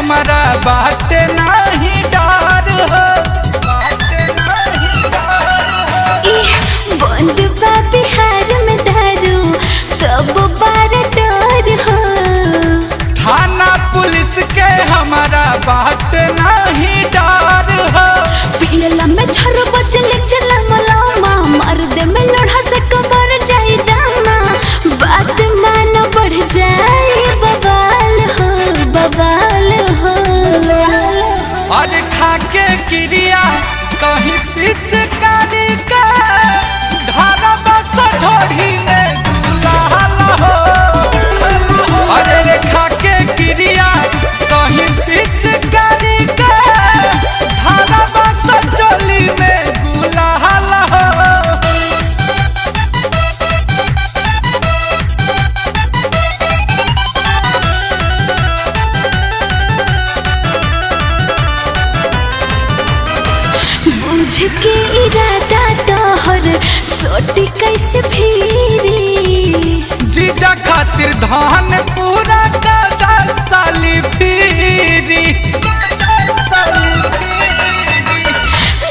हमारा बाटे नहीं डर हो, बंद बा बिहार में दारू तब बार डर हो। थाना पुलिस के हमारा बाटे नहीं डर हो। पियला में झर बचल चला मलामा मार दे में लोढ़ा से कबर जाई दामा। बात मान बढ़ जाए बवाल हो, बवाल हो। और खाके क्रिया कहीं पिचकारी का धारा बस ढोढ़ी में गुलाल हो। अरे रे खाके क्रिया कहीं पिचकारी का धारा बस चोली में गुलाल हो। बुझ के इरादा तोहर सोटी कैसे फिरी। जीजा खातिर धान पूरा का 10 साली फिरी।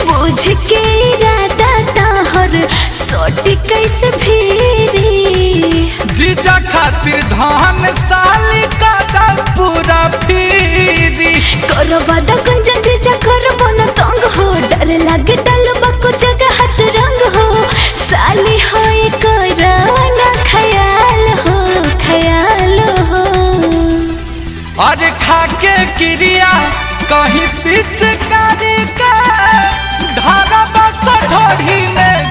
बुझ के इरादा तोहर सोटी कैसे फिरी। जीजा खातिर धान साली का पूरा फिरी। करवा दा गंजन जीजा करबो न तंग हो। डर लागे डलबा को जगह हाथ रंग हो। साली होए करना ख्याल हो, ख्याल हो। और खाके क्रिया कहीं पिचकारी का धारा बस ढोढ़ी में